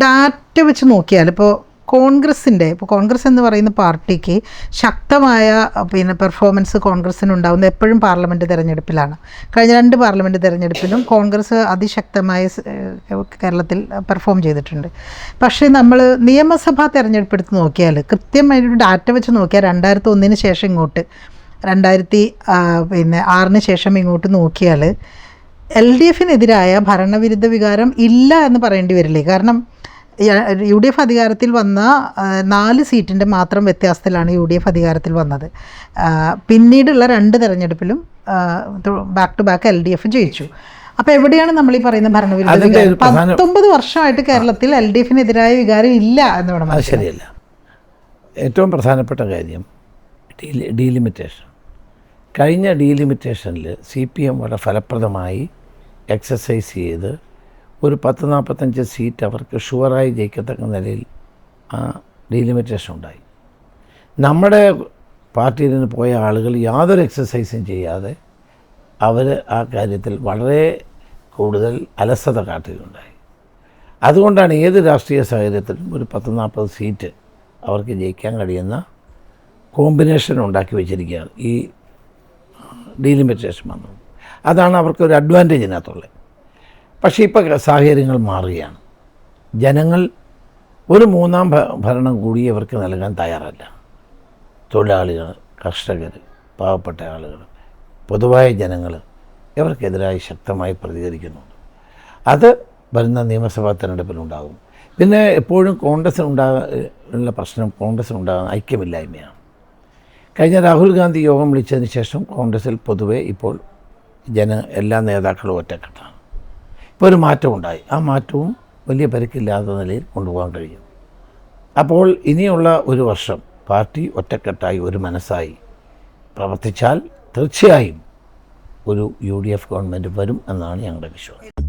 Data വെച്ച് നോക്കിയാൽ ഇപ്പോൾ കോൺഗ്രസ് എന്ന് പറയുന്ന പാർട്ടിക്ക് ശക്തമായ പെർഫോമൻസ് കോൺഗ്രസ്സിനുണ്ടാകുന്നത് എപ്പോഴും പാർലമെൻറ്റ് തിരഞ്ഞെടുപ്പിലാണ്. കഴിഞ്ഞ 2 പാർലമെൻറ്റ് തിരഞ്ഞെടുപ്പിലും കോൺഗ്രസ് അതിശക്തമായ കേരളത്തിൽ പെർഫോം ചെയ്തിട്ടുണ്ട്. പക്ഷേ നമ്മൾ നിയമസഭാ തിരഞ്ഞെടുപ്പ് എടുത്ത് നോക്കിയാൽ കൃത്യമായൊരു ഡാറ്റ വെച്ച് നോക്കിയാൽ 2001 ശേഷം ഇങ്ങോട്ട് 2006 ശേഷം ഇങ്ങോട്ട് നോക്കിയാൽ LDFനെതിരായ ഭരണവിരുദ്ധ വികാരം ഇല്ല എന്ന് പറയേണ്ടി വരില്ലേ? കാരണം UDF അധികാരത്തിൽ വന്ന 4 സീറ്റിൻ്റെ മാത്രം വ്യത്യാസത്തിലാണ് UDF അധികാരത്തിൽ വന്നത്. പിന്നീടുള്ള 2 തെരഞ്ഞെടുപ്പിലും ബാക്ക് ടു ബാക്ക് LDF ജയിച്ചു. അപ്പോൾ എവിടെയാണ് നമ്മൾ ഈ പറയുന്ന ഭരണവിരുദ്ധ വികാരം? 19 വർഷമായിട്ട് കേരളത്തിൽ LDFനെതിരായ വികാരം ഇല്ല എന്ന് വേണം. അത് ശരിയല്ല. ഏറ്റവും പ്രധാനപ്പെട്ട കാര്യം ഡീലിമിറ്റേഷൻ. കഴിഞ്ഞ ഡീലിമിറ്റേഷനിൽ CPM വളരെ ഫലപ്രദമായി എക്സസൈസ് ചെയ്ത് ഒരു 10-45 സീറ്റ് അവർക്ക് ഷുവറായി ജയിക്കത്തക്ക നിലയിൽ ആ ഡീലിമിറ്റേഷൻ ഉണ്ടായി. നമ്മുടെ പാർട്ടിയിൽ നിന്ന് പോയ ആളുകൾ യാതൊരു എക്സസൈസും ചെയ്യാതെ അവർ ആ കാര്യത്തിൽ വളരെ കൂടുതൽ അലസത കാട്ടുകയുണ്ടായി. അതുകൊണ്ടാണ് ഏത് രാഷ്ട്രീയ സാഹചര്യത്തിലും ഒരു 10-40 സീറ്റ് അവർക്ക് ജയിക്കാൻ കഴിയുന്ന കോമ്പിനേഷൻ ഉണ്ടാക്കി വെച്ചിരിക്കുകയാണ് ഈ ഡീലിമിറ്റേഷൻ വന്നത്. അതാണ് അവർക്കൊരു അഡ്വാൻറ്റേജ് ഇതിനകത്തുള്ളത്. പക്ഷേ ഇപ്പോൾ സാഹചര്യങ്ങൾ മാറുകയാണ്. ജനങ്ങൾ ഒരു 3ാം ഭരണം കൂടി അവർക്ക് നൽകാൻ തയ്യാറല്ല. തൊഴിലാളികൾ, കർഷകർ, പാവപ്പെട്ട ആളുകൾ, പൊതുവായ ജനങ്ങൾ ഇവർക്കെതിരായി ശക്തമായി പ്രതികരിക്കുന്നുണ്ട്. അത് വരുന്ന നിയമസഭാ തെരഞ്ഞെടുപ്പിലുണ്ടാകും. പിന്നെ എപ്പോഴും കോൺഗ്രസ്സിനുണ്ടാകുന്ന പ്രശ്നം കോൺഗ്രസ്സിനുണ്ടാകുന്ന ഐക്യമില്ലായ്മയാണ്. കഴിഞ്ഞ രാഹുൽ ഗാന്ധി യോഗം വിളിച്ചതിന് ശേഷം കോൺഗ്രസ്സിൽ പൊതുവെ ഇപ്പോൾ എല്ലാ നേതാക്കളും ഒറ്റക്കെട്ടാണ്. ഇപ്പോൾ ഒരു മാറ്റം ഉണ്ടായി. ആ മാറ്റവും വലിയ പരിക്കില്ലാത്ത നിലയിൽ കൊണ്ടുപോകാൻ കഴിയും. അപ്പോൾ ഇനിയുള്ള ഒരു വർഷം പാർട്ടി ഒറ്റക്കെട്ടായി ഒരു മനസ്സായി പ്രവർത്തിച്ചാൽ തീർച്ചയായും ഒരു UDF ഗവൺമെൻറ് വരും എന്നാണ് ഞങ്ങളുടെ വിശ്വാസം.